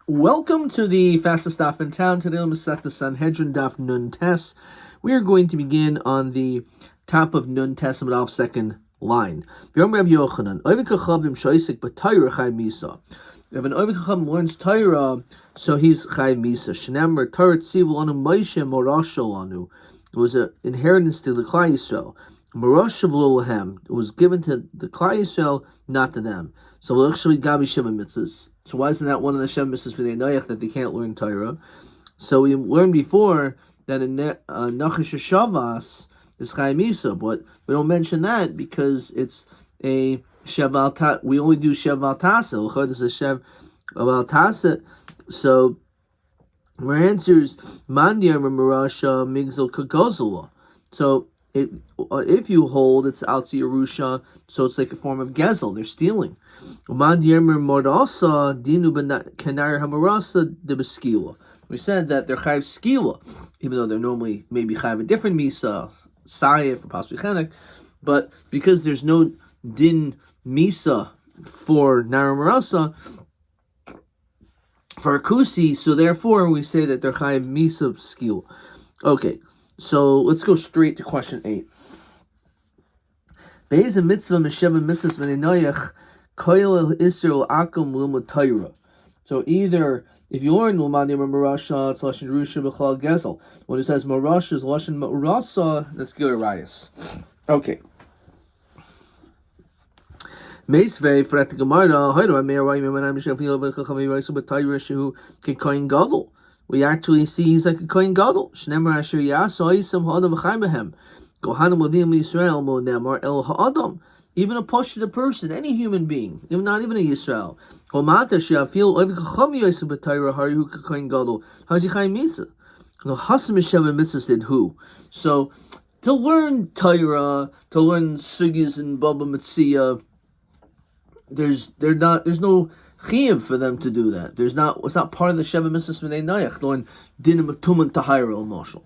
Welcome to the fastest daf in town. Today we'll set the Sanhedrin daf Nun Tes. We are going to begin on the top of Nun Tes Amud second line. If an Oivik Chacham learns Torah, so he's Chai Misa. Shenemar Torah Tzivu Anu Moshe Morasha Lanu. It was an inheritance to the Klai Yisrael. Morasha V'Lohem. It was given to the Klai Yisrael, not to them. So Gabi Sheva Mitzvahs. So why isn't that one of the Shem Mitzvahs for the Noach that they can't learn Torah? So we learned before that in Nachash Shavas is Chai Misa, but we don't mention that because it's a Shev. We only do Shev al Tasa. L'chad is a Shev al Tasa. So our answer is Mandir Marasha Migzal Kagozala. So if you hold, it's out to Yerusha, so it's like a form of gezel. They're stealing. We said that they're chayv skila, even though they're normally maybe chayv a different misa, sayif or possibly chenek, but because there's no din misa for nara marasa, for a kusi, so therefore we say that they're chayv misa skila. Okay. So let's go straight to question 8. Be'ez mitzvah mesheva mitzvahs v'nenoyach koyel isur akum l'mud Torah. So either if you learn l'manim marasha, it's lashon rusha b'chal gezel. When it says marasha is lashon marasa, that's gilur rayas. Okay. Meisvei for at the Gemara, haydo amei rayim emanam shefil v'chachamei raysu b'Torah shehu k'koyin gadol. We actually see he's like a kohen gadol. Shnemer asher yaso isam ha'adam v'chai behem. Kohanim levim Yisrael mo nemar el ha'adam. Even a poshet person, any human being, even not even a Yisrael. Komata she'afil oivik chacham yosem b'Torah hari hu k'kohen gadol. How's he chai misa? No hasam mishav mitzvahs did who? So to learn Torah, to learn sugis and baba mitzvah, there's no chiyuv for them to do that. It's not part of the Sheva Mitzvahs B'nei Noach, doing dinim of Tumen Tahira El Moshel.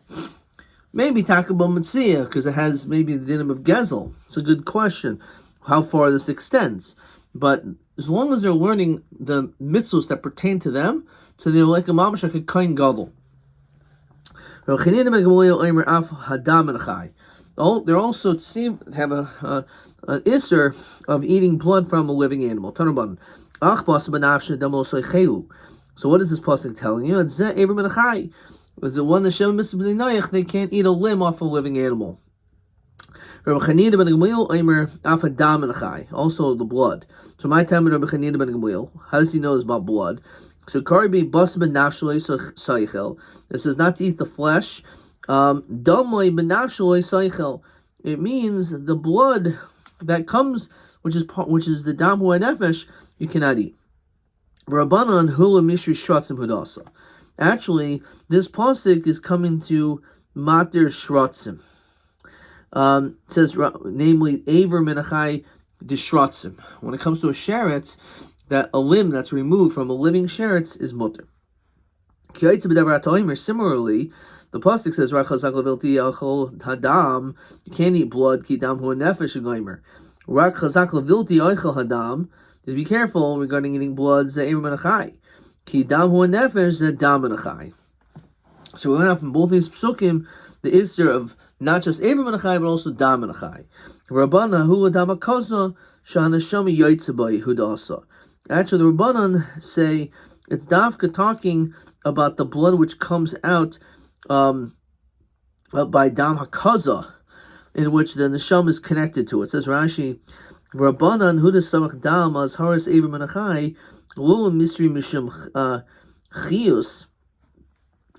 Maybe Takabah Mitzvah, because it has maybe the dinim of Gezel. It's a good question, how far this extends. But as long as they're learning the mitzvahs that pertain to them, so they're like a mamash like a kain gadol. They're also have an isser of eating blood from a living animal. So what is this pasuk telling you? It's the one that Shem Mitzvah B'nei Noach, they can't eat a limb off a living animal. Also the blood. So my time with Rabbi Chanina ben Gamliel, how does he know it's about blood? So Karibi Bas ben Nafshalei Seichel. It says not to eat the flesh. Damlei ben Nafshalei Seichel. It means the blood that comes, which is the dam hu nefesh, you cannot eat. Rabbanan hula mishri shratzim hudasa. Actually, this pasuk is coming to matir shratzim. It says, namely, aver menachai dishratzim. When it comes to a sheretz, that a limb that's removed from a living sheretz is mutter. Similarly, the pasuk says, hadam, you can't eat blood, ki dam hu nefesh goimer. Rak chazak levilti oichel hadam. Just be careful regarding eating bloods that Eber Menachai. Ki dam hu nefesh that dam Menachai. So we went out from both these psukim the isser of not just Eber Menachai but also dam Menachai. Rabbana hu dam akaza shanashami yoytzebay hudasa. Actually, the Rabbanan say it's dafka talking about the blood which comes out by dam hakaza, in which the neshama is connected to it. It says Rashi, Rabbanan huda samach dam as haris ever menachai lo misri mishum chiyus.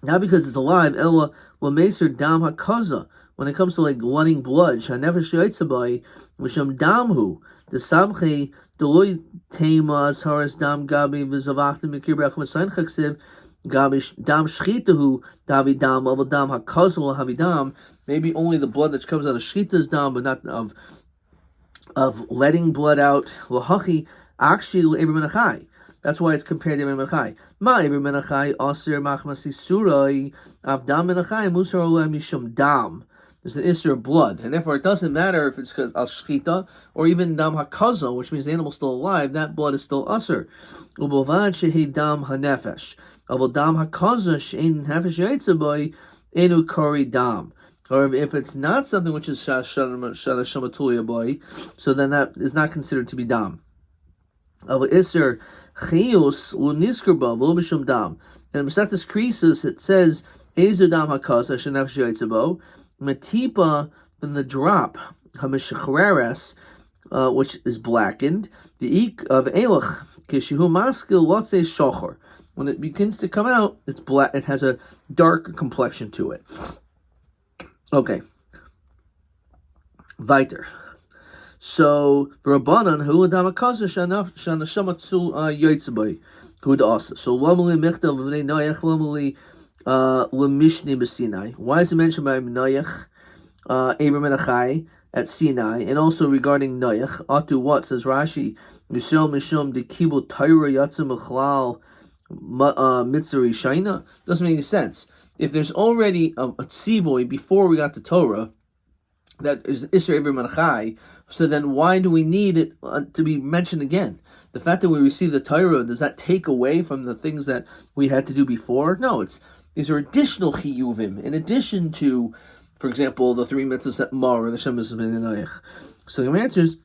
Not because it's alive, ella lameser dam hakaza. When it comes to like letting blood, shanefesh yoytzebay mishum damhu the samchi deloy tema as haris dam gabi v'zavachtim mikirbrach v'sayin chaksiv gabi dam shchitahu davi dam of dam hakazel havi dam. Maybe only the blood that comes out of shchita's dam, but not of letting blood out. Lahachi actually Eber Menachai. That's why it's compared to Eber Menachai. Ma Eber Menachai aser machmasi surai av dam Menachai musar oleh mishum dam. There's an Isser of blood, and therefore it doesn't matter if it's because al shchita or even dam hakaza, which means the animal's still alive. That blood is still usher. Ubovad shehi dam hanefesh. Avo dam hakaza shein nefesh yaitzaboy enu kari dam. However, if it's not something which is shana shamatulia boy, so then that is not considered to be dam. Avo Isser chiyus uniskerba v'lo dam. And in Masechtas Krisos it says ezu dam hakaza shein nefesh yaitzaboy. Matipa, then the drop, hamishachreres, which is blackened, the ik of elach, kishihu maskil lotze shachor. When it begins to come out, it's black. It has a dark complexion to it. Okay. Weiter. So Rabbanan hu adam hakaza shana shamatzu yotzebay kud asa. So lamali michtav v'nei noyach lamali. Lemishni b'Sinai. Why is it mentioned by Noach, Abram and Achai at Sinai, and also regarding Noach? Atu what says Rashi? Mishom mishom de kibul Torah yatzim mechlal mitzari shaina. Doesn't make any sense. If there's already a tzivoy before we got the Torah, that is Isser Abram and Achai, so then why do we need it to be mentioned again? The fact that we receive the Torah, does that take away from the things that we had to do before? No, these are additional chiyuvim, in addition to, for example, the 3 mitzvahs that mar, or the Shem mitzvahs in Noach. So the answer is,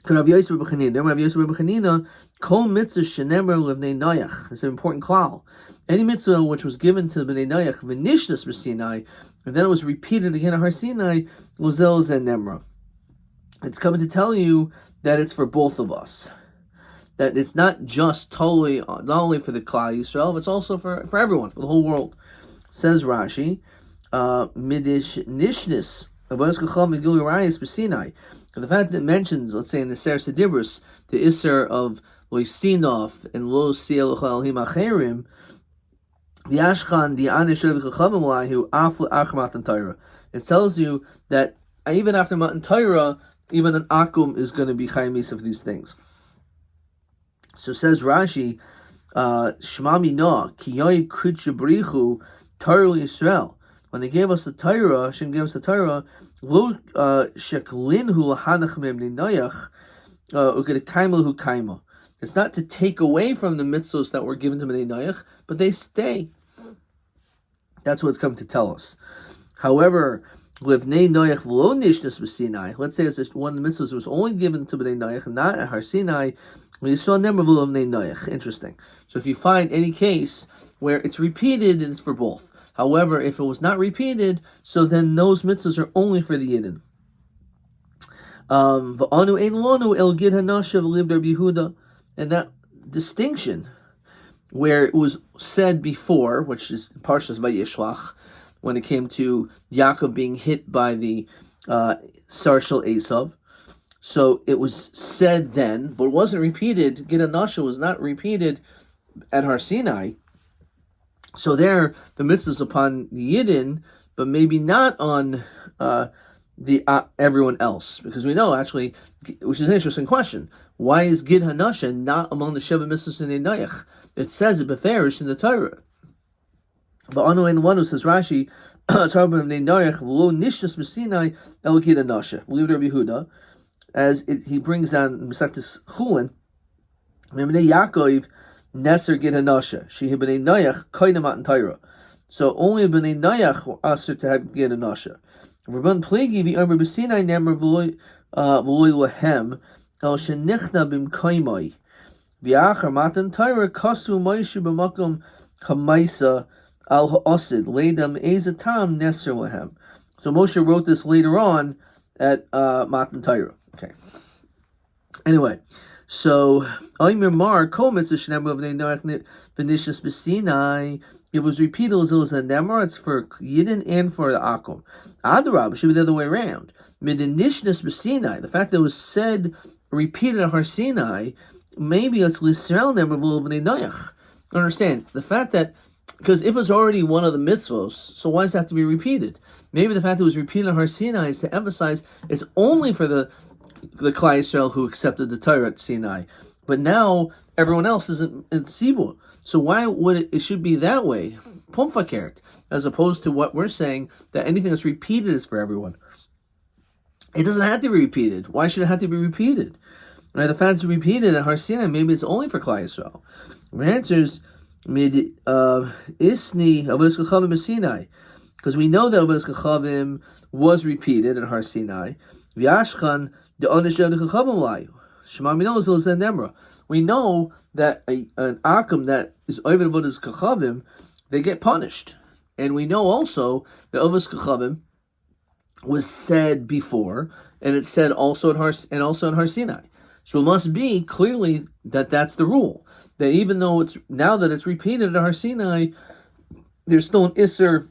Rav Yosef Bar Chanina, kol mitzvah shenemer levnei Noach. It's an important klal. Any mitzvah which was given to Bnei Noach, v'nishnas b'Sinai, and then it was repeated again at Har Sinai, lozel zen nemra. It's coming to tell you that it's for both of us. That it's not just totally, not only for the Klal Yisrael, it's also for everyone, for the whole world. Says Rashi, midish nishnis, and the fact that it mentions, let's say in the Ser Sedibros, the Isser of Loisinov and Lo Siel Chalhim Acherim, the Ashkan, the Anish who after Matan Torah. It tells you that even after Matan Torah, even an Akum is going to be Chaymis of these things. So says Rashi, Shmami Noah, Ki Yoim Kutchabrichu, Torah Yisrael. When they gave us the Torah, Hashem gave us the Torah, Lo Sheklinhu Lahanach Memni Noach, Ukedekaimahu Kaima. It's not to take away from the mitzvos that were given to Bnei Noach, but they stay. That's what it's come to tell us. However, Livnei Noach v'lo nishnas b'Sinai. Let's say it's just one of the mitzvahs that was only given to Bnei Noach, not at Har Sinai. We saw never v'lo Bnei Noach. Interesting. So if you find any case where it's repeated, it's for both. However, if it was not repeated, so then those mitzvahs are only for the Yidden. V'anu ein lonu el gid hanashav lived Rabbi Yehuda, and that distinction where it was said before, which is Parshas Vayishlach, when it came to Yaakov being hit by the Sarshal Esav. So it was said then, but it wasn't repeated. Gid Hanasha was not repeated at Har Sinai. So there, the mitzvah is upon the Yidden, but maybe not on the everyone else, because we know actually, which is an interesting question. Why is Gid Hanasha not among the Sheva mitzvahs in the Noach? It says it beferish in the Torah. But Anu and one who says Rashi, as he brings down Masechtas Chulin, Yaakov Neser Gid Hanasha, she b'nei Noach koinem matan Torah. So only b'nei Noach were asked to have Gid Hanasha. Rabban Plegi v'Omer b'Sinai nemer v'loy lahem el shenichna b'mkoimai v'achar matan Torah kasu Moshe b'makom kamaisa al ha'asid leidam ezatam neser lahem. So Moshe wrote this later on at Matan Torah. Okay. Anyway, so Omer Mar Kol Mitzvah Shnemer B'nei Noach V'Nishnas B'Sinai. It was repeated as it was a Nemar. It's for Yidden and for the Akum. Adarab should be the other way around. Midinishnas B'Sinai. The fact that it was said, repeated at Har Sinai, maybe it's L'Israel Nemar B'nei Noach. Understand the fact that, because if it's already one of the mitzvos, so why does it have to be repeated? Maybe the fact that it was repeated at Har Sinai is to emphasize it's only for the Klal Yisrael who accepted the Torah at Sinai. But now everyone else is in tzivua. So why would it should be that way, pumfakert, as opposed to what we're saying, that anything that's repeated is for everyone? It doesn't have to be repeated. Why should it have to be repeated? Right, the fact it's repeated at Har Sinai, maybe it's only for Klal Yisrael. The answer is isni avodas kachavim Sinai, because we know that avodas kachavim was repeated at Har Sinai. V'yashchan the onish of the kachavim layu. Shema mino zil zen nemra. We know that an akum that is over avodas kachavim, they get punished, and we know also that avodas kachavim was said before, and it's said also at Har Sinai. So it must be clearly that that's the rule. That even though it's now that it's repeated at Har Sinai, there's still an isser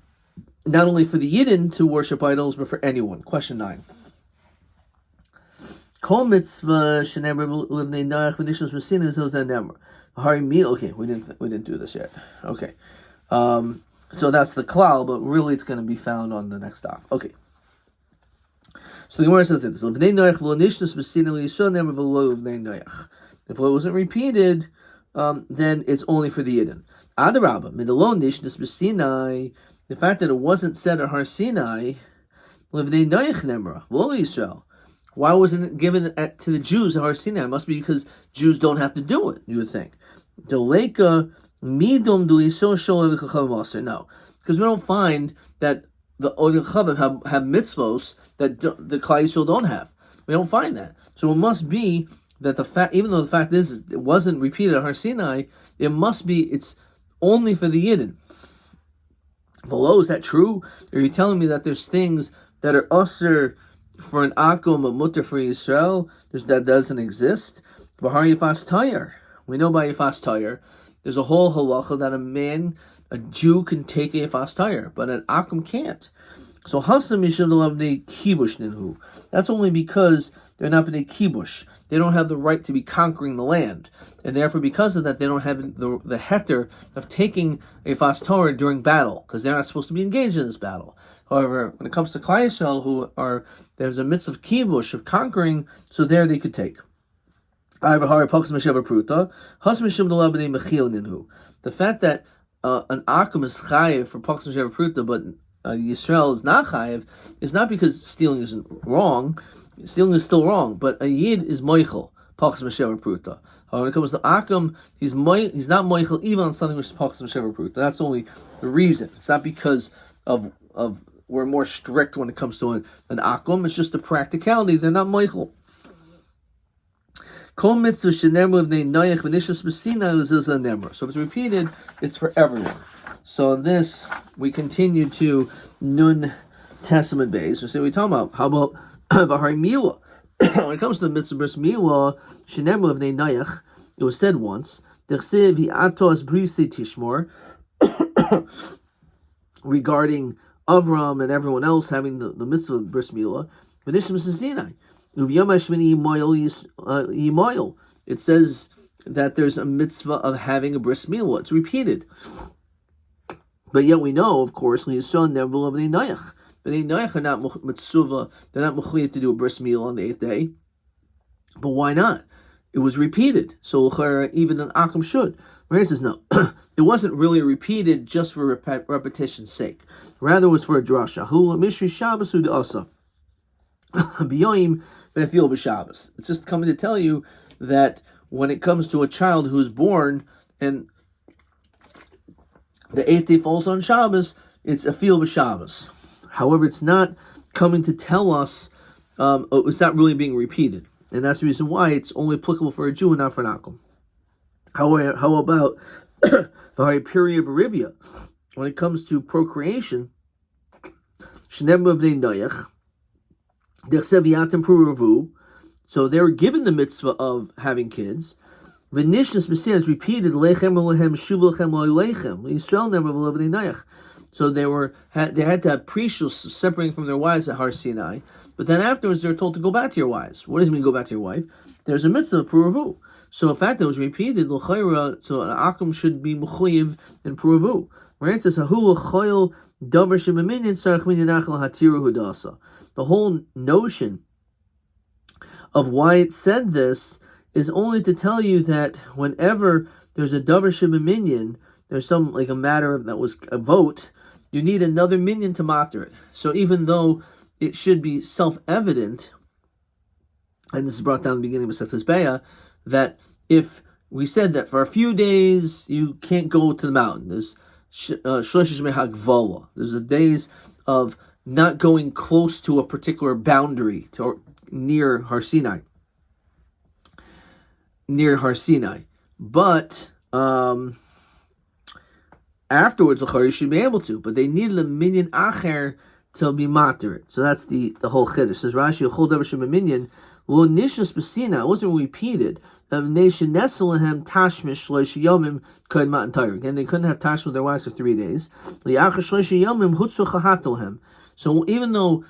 not only for the Yidden to worship idols, but for anyone. Question 9. Kol mitzvah shenemar livnei noach v'nishnos v'sinai zos nemer. Okay, we didn't do this yet. Okay, so that's the klal, but really it's going to be found on the next daf. Okay. So the Gemara says this: if it wasn't repeated, then it's only for the Yidden. Adarabba, midalon nishnas b'Sinai. The fact that it wasn't said at Har Sinai, livnei noach nemra v'lo Yisrael. Why wasn't it given to the Jews at Har Sinai? It must be because Jews don't have to do it. You would think. Deleka midum duliso shol v'chachavim. No, because we don't find that the Chavim have mitzvos that the Klal Yisrael don't have. We don't find that. So it must be that the fact, even though the fact is it wasn't repeated at Har Sinai, it must be it's only for the Yidden. Below, is that true? Are you telling me that there's things that are usher for an akum, but mutter for Yisrael? That doesn't exist. Bahar Yifas Tayar. We know by Yifas Tayar, there's a whole halacha that a Jew can take a Yifas Tayar, but an akum can't. So Hasam Yishav Lavnei Kibush Ninhu. That's only because they're not b'nei kibush. They don't have the right to be conquering the land, and therefore, because of that, they don't have the heter of taking a Yifas Torah during battle, because they're not supposed to be engaged in this battle. However, when it comes to Klal Yisrael, there's a mitzvah of kibush, of conquering, so there they could take. The fact that an akum is chayiv for paksum sheva pruta, but Yisrael is not chayiv, is not because stealing isn't wrong. Stealing is still wrong, but a yid is moichel paksum sheva pruta. When it comes to akum, he's not moichel even on something which is paksum sheva pruta. That's only the reason. It's not because of we're more strict when it comes to an akum. It's just the practicality. They're not moichel. So if it's repeated, it's for everyone. So in this, we continue to Nun Testament base. We say we're talking about, how about Bahari Milah? When it comes to the mitzvah bris Milah, Shenemru of Neyach, it was said once, regarding Avram and everyone else having the mitzvah bris Milah, it says that there's a mitzvah of having a bris milah. It's repeated. But yet we know, of course, Yisrael never of Bnei Noach. Bnei Noach are not mitzvah, they're not mechuyev to do a bris milah on the 8th day. But why not? It was repeated. So even an akum should. Whereas says no, it wasn't really repeated just for repetition's sake. Rather, it was for a drasha. Hu mishri Shabbos hu de'asa. B'yoyim v'nefil b'Shabbos. It's just coming to tell you that when it comes to a child who's born and the 8th day falls on Shabbos, it's a fil b'Shabbos. However, it's not coming to tell us, it's not really being repeated. And that's the reason why it's only applicable for a Jew and not for an akum. How about the period of Rivia? When it comes to procreation, Shneim of Noach, so they were given the mitzvah of having kids. V'nishnas b'sin is repeated. Lechem lehem shuv lechem lo'lechem. Yisrael never b'levnei Noach. So they had to have priests separating from their wives at Har Sinai. But then afterwards they're told to go back to your wives. What does it mean go back to your wife? There's a mitzvah of puravu. So in fact it was repeated. So an akum should be mechuyev in puravu. Where it says hahu l'choyel davar shemaminin tzarich minyanachal hatiru hudasa. The whole notion of why it said this is only to tell you that whenever there's a davar shebeminyan, there's some like a matter that was a vote, you need another minyan to matter it. So even though it should be self-evident, and this is brought down in the beginning of Masechtas Beya, that if we said that for a few days you can't go to the mountain, there's Shlosh Mehagvala, there's the days of not going close to a particular boundary near Har Sinai. But afterwards, you should be able to. But they needed a minyan acher to be mater. So that's the whole chiddush. Says Rashi, "Chol davar shebeminyan lo nishnas b'sina." It wasn't repeated. Of nation neselahem tashmish shlosh yomim kohen matan Torah. Again, they couldn't have tashmish with their wives for 3 days. Li'achar shlosh yomim hutzu chahatelhem. So even though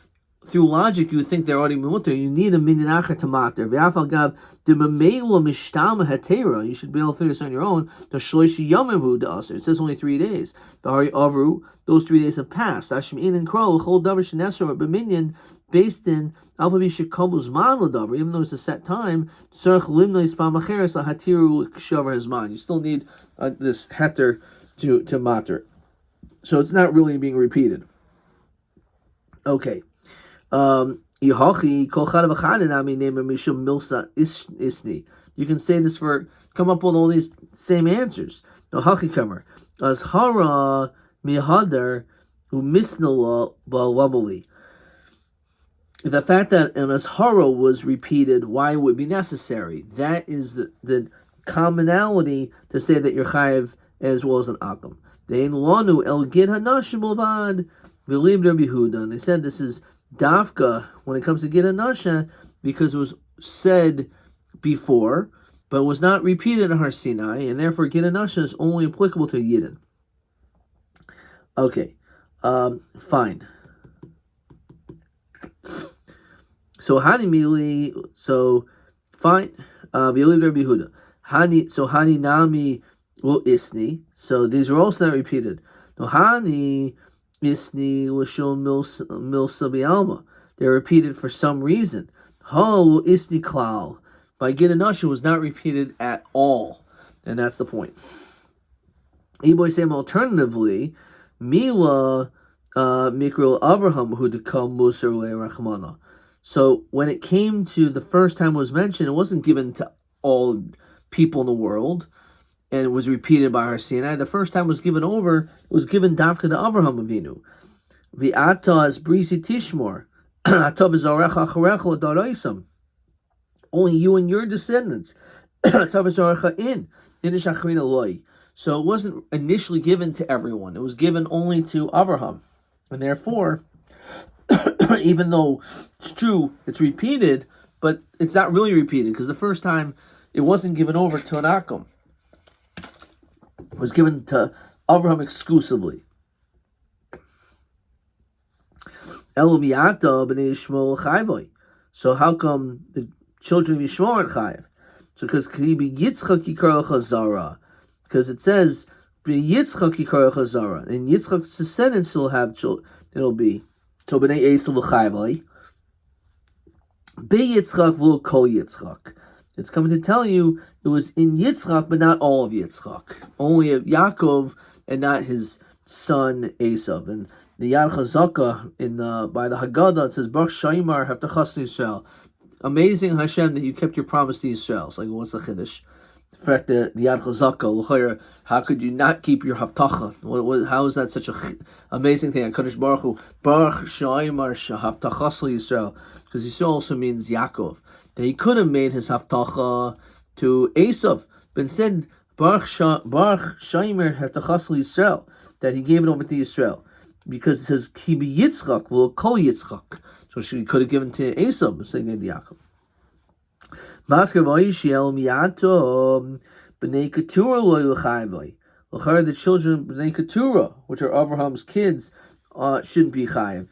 through logic you would think they're already mutter, you need a minyan acher to mater. V'afal gav demamela mishtama hetera. You should be able to figure this on your own. The shlosh yomim hu da'aser. It says only 3 days. B'hari avru. Those 3 days have passed. Ashmin and Kroll chol davar shenesra b'minyan based in alpha b'shekabuz man l'davar. Even though it's a set time, tzarich limnois pamacheres lahatiru shavar hizman. You still need this heter to mater. So it's not really being repeated. Okay. You can say this for come up with all these same answers. No hachi as hara mihadar umisnala balamali. The fact that an ashara was repeated, why it would be necessary? That is the commonality to say that you're chayiv as well as an akam. Dein lanu el gid hanashim b'vad v'lim Rabbi Yehuda. And they said this is dafka when it comes to gid hanasha because it was said before, but was not repeated in Har Sinai, and therefore gid hanasha is only applicable to Yidden. Okay, fine. So Hani Mili, so fine. V'yoliv Rabbi Yehuda. Hani Nami Lo Isni. So these are also not repeated. No Hani Isni Lashon Milsa B'Alma. They're repeated for some reason. Ha Lo Isni Klal. By Gid Hanasha was not repeated at all, and that's the point. Eboy Sam alternatively, Mila Mikril Avraham who decome Musar Rachmana. So when it came to the first time it was mentioned, it wasn't given to all people in the world, and it was repeated by Har Sinai. The first time it was given over, it was given Dafka to Avraham Avinu. V'ata as brisi tishmor, ata b'zarecha acharecha daraisam. Only you and your descendants. Ata b'zarecha in acharina loy. So it wasn't initially given to everyone. It was given only to Avraham, and therefore, even though it's true, it's repeated, but it's not really repeated because the first time it wasn't given over to an Akum. It was given to Avraham exclusively. Elomiyata b'nei Yishmael chayvoi. So how come the children of Yishmael aren't chayiv? So because Kribi Yitzchak yikar Zara, because it says Yitzchak yikar Zara, and Yitzchak's descendants will have children. It'll be so b'nei Esav l'chayvoi. Be Yitzchak v'lo kol Yitzchak. It's coming to tell you it was in Yitzchak, but not all of Yitzchak. Only of Yaakov and not his son Esav. And the Yad Chazaka by the Haggadah, it says, Baruch Shaimar Haftachas Yisrael. Amazing Hashem that you kept your promise to Yisrael. It's like, what's the Chiddush? In fact, the Yad Chazaka, how could you not keep your Haftacha? How is that such an amazing thing? HaKadosh Baruch Hu, Baruch Shaimar Haftachas Yisrael. Because Yisrael also means Yaakov. That he could have made his haftacha to Esav, but instead Baruch Shaimer Haftachas Yisrael, that he gave it over to Yisrael, because it says Ki be Yitzchak v'lo kol Yitzchak, so he could have given to Esav instead of Yaakov. Masker v'Yishiel miyato b'nei Keturah lo yachayvoi. The children of b'nei Keturah, which are Abraham's kids, shouldn't be chayiv.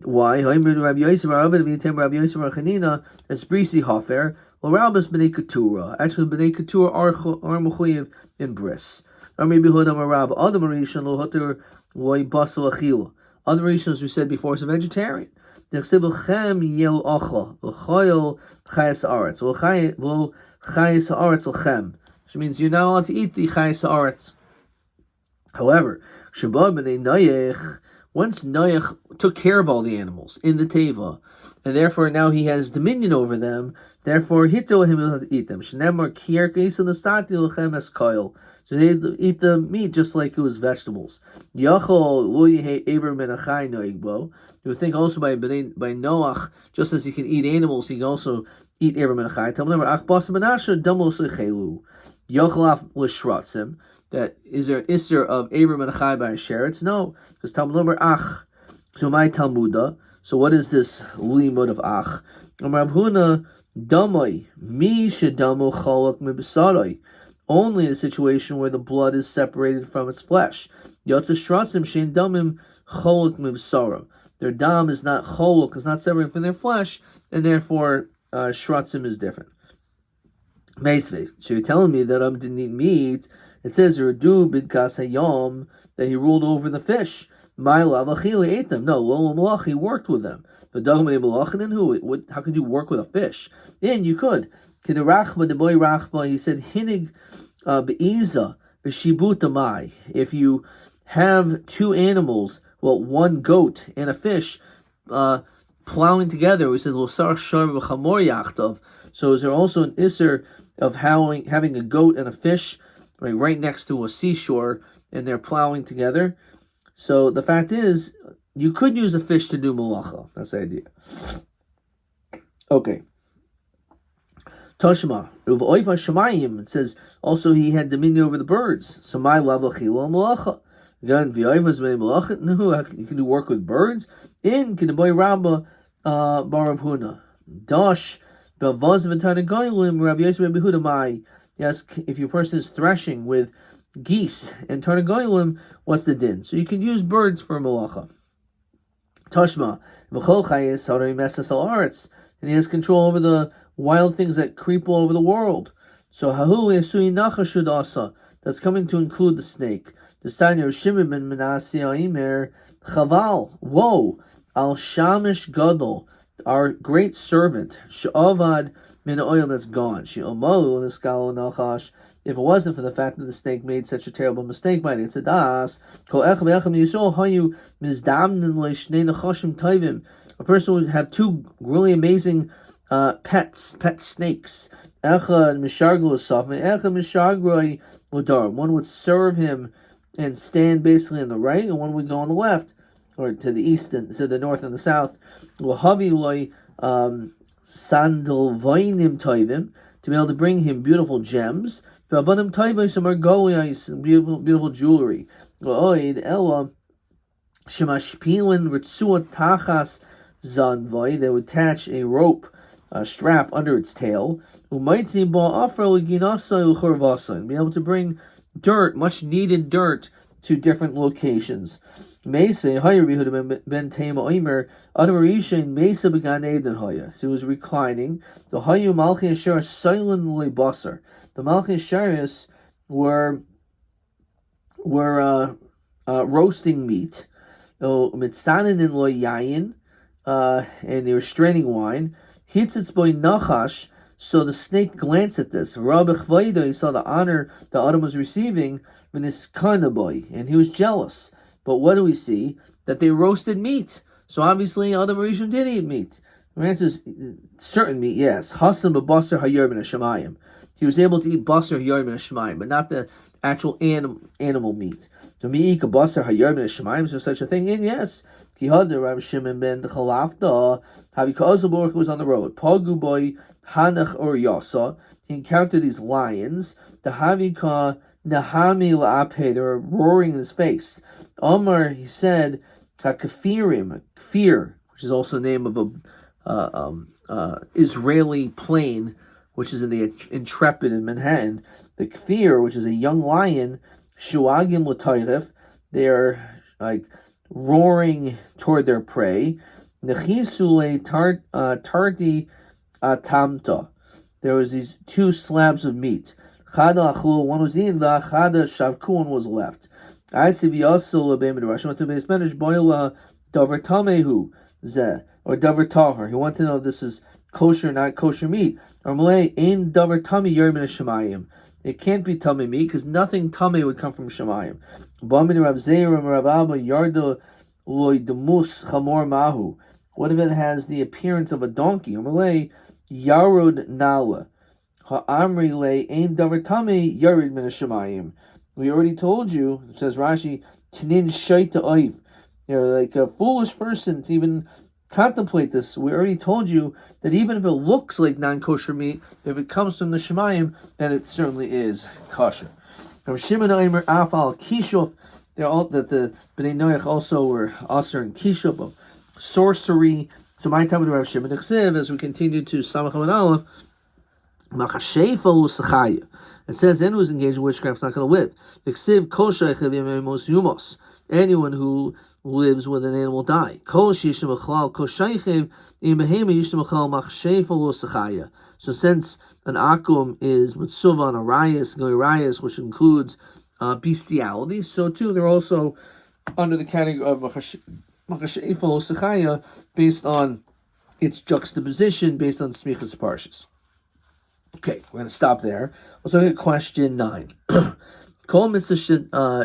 Why? Rabbi Yosef Rabbi Yosef Chanina as brisi hafer. Well, Rabbis b'nei Keturah. Actually, b'nei Keturah are mechuyev in bris. Maybe Hudam Rav Adam Rishon lo hoter loy basal achila. Other Rishons we said before is a vegetarian. Nechsibulchem yel acha l'choyel chayes haaretz chayes haaretz l'chem, which means you're not allowed to eat the chayes haaretz. However, Shabbat b'nei Noach, once Noach took care of all the animals in the teva, and therefore now he has dominion over them, therefore hito him to eat them. Shneimar kier keisan l'stati l'chem es koil. So they eat the meat just like it was vegetables. Yachol lo yehei ever min achai noigbo. You would think also by Noach, just as he can eat animals, he can also eat ever min achai. Tell them ach basa benasha damos lechelu. Yacholaf l'shratzim. That is there isser of Aver Menachai by a sheretz? No, because Talmud number Ach. So my Talmuda. So what is this limud of Ach? Rabhuna damai mi shedamu chalak mibsarai. Only in a situation where the blood is separated from its flesh. Yotza shratzim shein damim chalak mibsara. Their dam is not chalak, is not separated from their flesh, and therefore shratzim is different. Meisvei. So you're telling me that didn't eat meat. It says Rudu bidkas hayom that he ruled over the fish. My lavachili ate them. No, lo malach, he worked with them. But dagmei malachin and who? How could you work with a fish? And you could. Kiderachma de boy rachma. He said hinig beiza b'shibuta mai. If you have two animals, well, one goat and a fish, plowing together, we said losar shar v'chamor yachtav. So is there also an isser of having a goat and a fish right next to a seashore, and they're plowing together? So the fact is, you could use a fish to do malacha. That's the idea. Okay. Toshma, Uvoiva Shemayim, it says also he had dominion over the birds. So my lavachila malacha. Again, V'oivas mei malacha. No, you can do work with birds. In Kinaboy Rabba Barav Huna. Dosh Bavaz V'Tarnagoyim Rabbi Yosef Behuda Mai. Yes, if your person is threshing with geese and tarnagoyim, what's the din? So you can use birds for malacha. Tashma, v'chol chayes haray mesas al aretz, and he has control over the wild things that creep all over the world. So hahu yesui nachashud asa, that's coming to include the snake. The Sanhedrin Shimon ben Menashe Aimer Chaval. Woe, al shamish gadol, our great servant, she'avad min oil that's gone. If it wasn't for the fact that the snake made such a terrible mistake by the Tzadas, a person would have two really amazing pet snakes. One would serve him and stand basically on the right, and one would go on the left, or to the east and to the north and the south. Sandal vainim toivim, to be able to bring him beautiful gems. Beautiful jewelry. They would attach a rope, a strap under its tail, and be able to bring dirt, much needed dirt, to different locations. So he was reclining. The Hayu Malchi Asher Silent Basar. The Malchi Asheris were roasting meat. Mitzanin in Lo Yayin, and they were straining wine. Hitzitz boy Nachash. So the snake glanced at this. Rabbi Chvayda, he saw the honor the Adam was receiving, and he was jealous. But what do we see? That they roasted meat. So obviously Adam Rishon did eat meat. The answer is certain meat, yes. Hasam b'basar hayar min hashamayim. He was able to eat basar hayar min hashamayim, but not the actual animal meat. To me, eat basar hayar min hashamayim, is there such a thing? And yes. Kihad Rabbi Shimon ben Chalafta, Havika Ozaborch was on the road. Pagu boy Hanach or Yasa. He encountered these lions. The Havika Nahami la'apeh, they were roaring in his face. Omar, he said, Hakafirim, Kfir, which is also the name of a Israeli plane, which is in the Intrepid in Manhattan. The Kfir, which is a young lion, Shuagim l'tayref, they're like roaring toward their prey. Nechisule tardi atamta. There was these two slabs of meat. Chada achul, one was eaten, chada shavku, one was left. I see v'yasul abeim midrash. Went to base medrash boila davar tamehu. zeh, or davar tahar. He wanted to know if this is kosher, not kosher meat. Or malay ein davar tami yerim min shemayim. It can't be tummy meat because nothing tummy would come from shemayim. Bamin Rav Zeir and Rav Abba yarda loy demus chamor mahu. What if it has the appearance of a donkey? Or malay yarod nala. Ha'amri le ein davar tami yarid min shemayim. We already told you, says Rashi, tinin shaita oiv. Like a foolish person to even contemplate this. We already told you that even if it looks like non-kosher meat, if it comes from the Shemayim, then it certainly is kosher. Now, Shimon Omer Afal Kishuf, that the Bnei Noach also were aser and Kishuf of sorcery. So my time with Rav Shimon Chsiv, as we continue to Samach and Aleph, Machashefa Lusachaya. It says anyone who's engaged in witchcraft is not going to live. The Chsiv Kol Sheichav Yemos Yumos. Anyone who lives with an animal die. So since an akum is mitzuva on a rayas, rayas, which includes bestiality, so too they're also under the category of machasheifa l'sachaya based on its juxtaposition, based on smichas parshas. Okay, we're going to stop there. Let's look at question 9. Kol mitzvah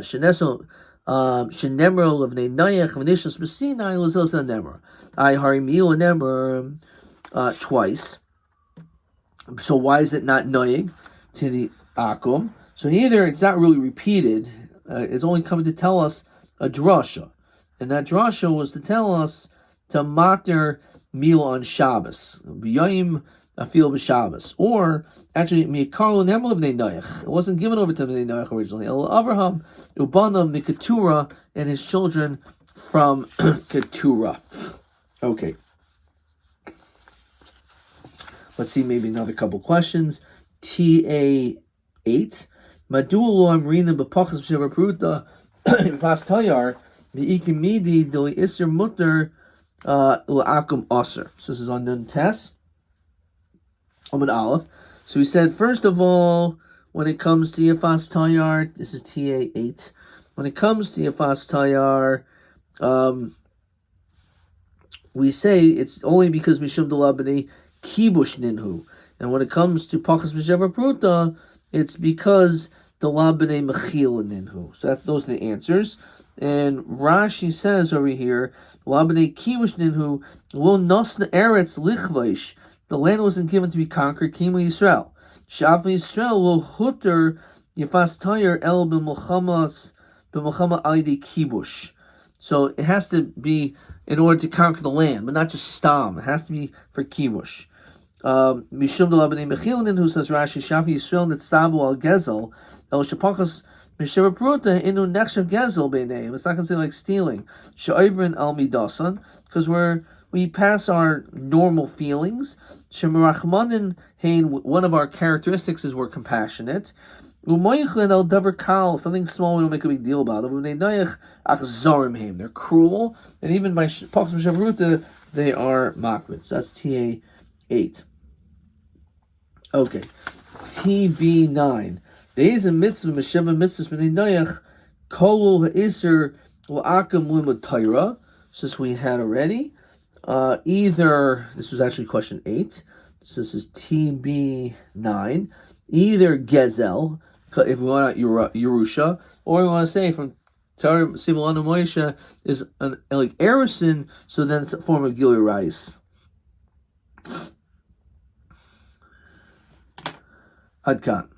sheneso shenemro of neinayach v'nishos b'sinai l'zos nemro. I harimiu nemro twice. So why is it not noyig to the akum? So either it's not really repeated. It's only coming to tell us a drasha, and that drasha was to tell us to mater meal on Shabbos, b'yayim afil b'Shabbos, or actually mikarlo nemro of neinayach. It wasn't given over to Bnei Noach originally. El Avraham ubana miketura, and his children from Keturah. Okay. Let's see maybe another couple questions. TA8. Madua lo amrina b'pachas b'shever pruta v'pastayar v'ikimidi dili iser mutter l'akum aser. So this is on Nun Tes. Amud Aleph. So we said, first of all, when it comes to Yafas Tayar, this is TA8. When it comes to Yafas Tayar, we say it's only because Mishum Delabani Kibush Ninhu. And when it comes to Pachas B'Shever Pruta, it's because Delabani Mechil Ninhu. So those are the answers. And Rashi says over here, Delabani Kibush Ninhu, Lo Nosna Eretz Lichvaish. The land wasn't given to be conquered. Kimu Yisrael. Shav Yisrael lo huter Yafas Tayar el b'milchama alidei kibush. So it has to be in order to conquer the land, but not just stam. It has to be for kibush. Mishum de labnei mechilin, who says Rashi, Shav Yisrael netzavu al gezel el shapachas mishever pruta inu nechshav gezel b'neim. It's not going to say like stealing. She'oivrin al midasan, because we pass our normal feelings. Shemerachmanin hein, one of our characteristics is we're compassionate. Umoichlin el davar kal, something small we don't make a big deal about it. They're cruel, and even by Pachas B'Shavruta, they are makbid. So that's TA8. Okay, TB9. Beis mitzvah mesheva mitzvahs b'nei noach kolul ha'isur l'akam limud Torah. So this we had already. Either, this was actually question 8, so this is TB9, either Gezel, if we want Yerusha, or we want to say from Torah Sivalanu Moshe is like Erison, so then it's a form of Gilui Rice. Adkan.